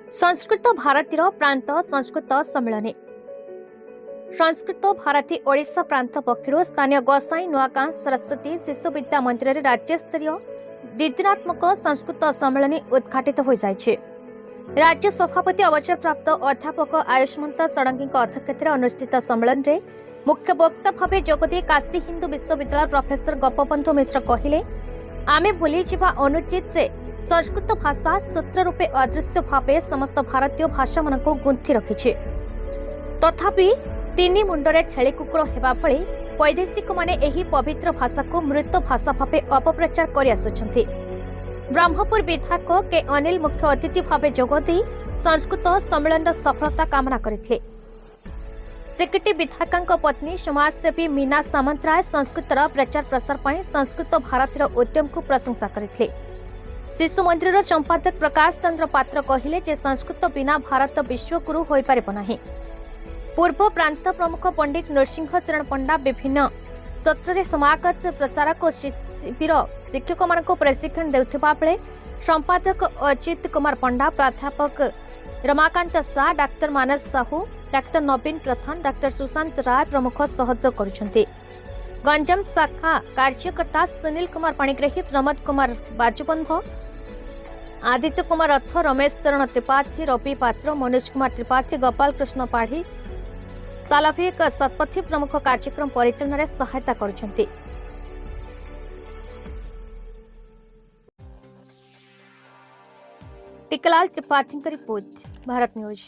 संस्कृत भारतीर प्रांत संस्कृत सम्मेलन संस्कृत भारती ओडिशा प्रांत पक्षर स्थानीय गोसाई नुआगां सरस्वती शिशु विद्या मंदिर में राज्यस्तरीय द्विदिनात्मक संस्कृत सम्मेलन उद्घाटित हो जाइछे। राज्य सभापति अवसरप्राप्त अध्यापक आयुष्मंत षडंगी अध्यक्षतार अनुष्ठित सम्मेलन में मुख्य वक्ता भाव जोगदे काशी हिंदू विश्वविद्यालय प्रोफेसर गोपबंधु मिश्र कहले, आमे भूली जिबा अनुचित जे संस्कृत भाषा सूत्र रूपे अदृश्य भावे समस्त भारतीय भाषा मन को गुंथि रखिछे। तथापि तीनी मुंडरे छेली कुकुर हेबा भली वैदेशिक माने एही पवित्र भाषा को मृत भाषा भावे अपप्रचार करि आसुछन्ति। ब्रह्मपुर विधायक के अनिल मुख्य अतिथि भावे जोगदी संस्कृत सम्मेलन सफलता कामना करथिले। सेक्रेटरी विधायक पत्नी समाजसेवी मीना सामंतराय संस्कृतर प्रचार प्रसार पर संस्कृत भारतीर उद्यम को प्रशंसा करथिले। शिशु मंदिर संपादक प्रकाश चंद्र पात्र कहले जे संस्कृत बिना भारत विश्वगुरु होई पारिब नाही। पूर्व प्रांत प्रमुख पंडित नरसिंह चरण पंडा विभिन्न सत्र समागत प्रचारक और शिविर शिक्षक मान प्रशिक्षण देउथिबा बेले संपादक अजित कुमार पंडा, प्राध्यापक रमाकांत शाह, डाक्टर मानस साहू, डाक्टर नवीन प्रधान, डाक्टर सुशांत राय प्रमुख सहयोग करुछन्ति। गंजाम शाखा कार्यकर्ता सुनील कुमार पाणिग्राही, प्रमोद कुमार बाजुबंध, आदित्य कुमार रथ, रमेश चरण त्रिपाठी, रवि पात्र, मनोज कुमार त्रिपाठी, गोपाल कृष्ण पाढ़ी, सालाभिक शतपथी प्रमुख कार्यक्रम परिचालन में सहायता करुछन्ति। टिकलाल त्रिपाठी रिपोर्ट, भारत न्यूज।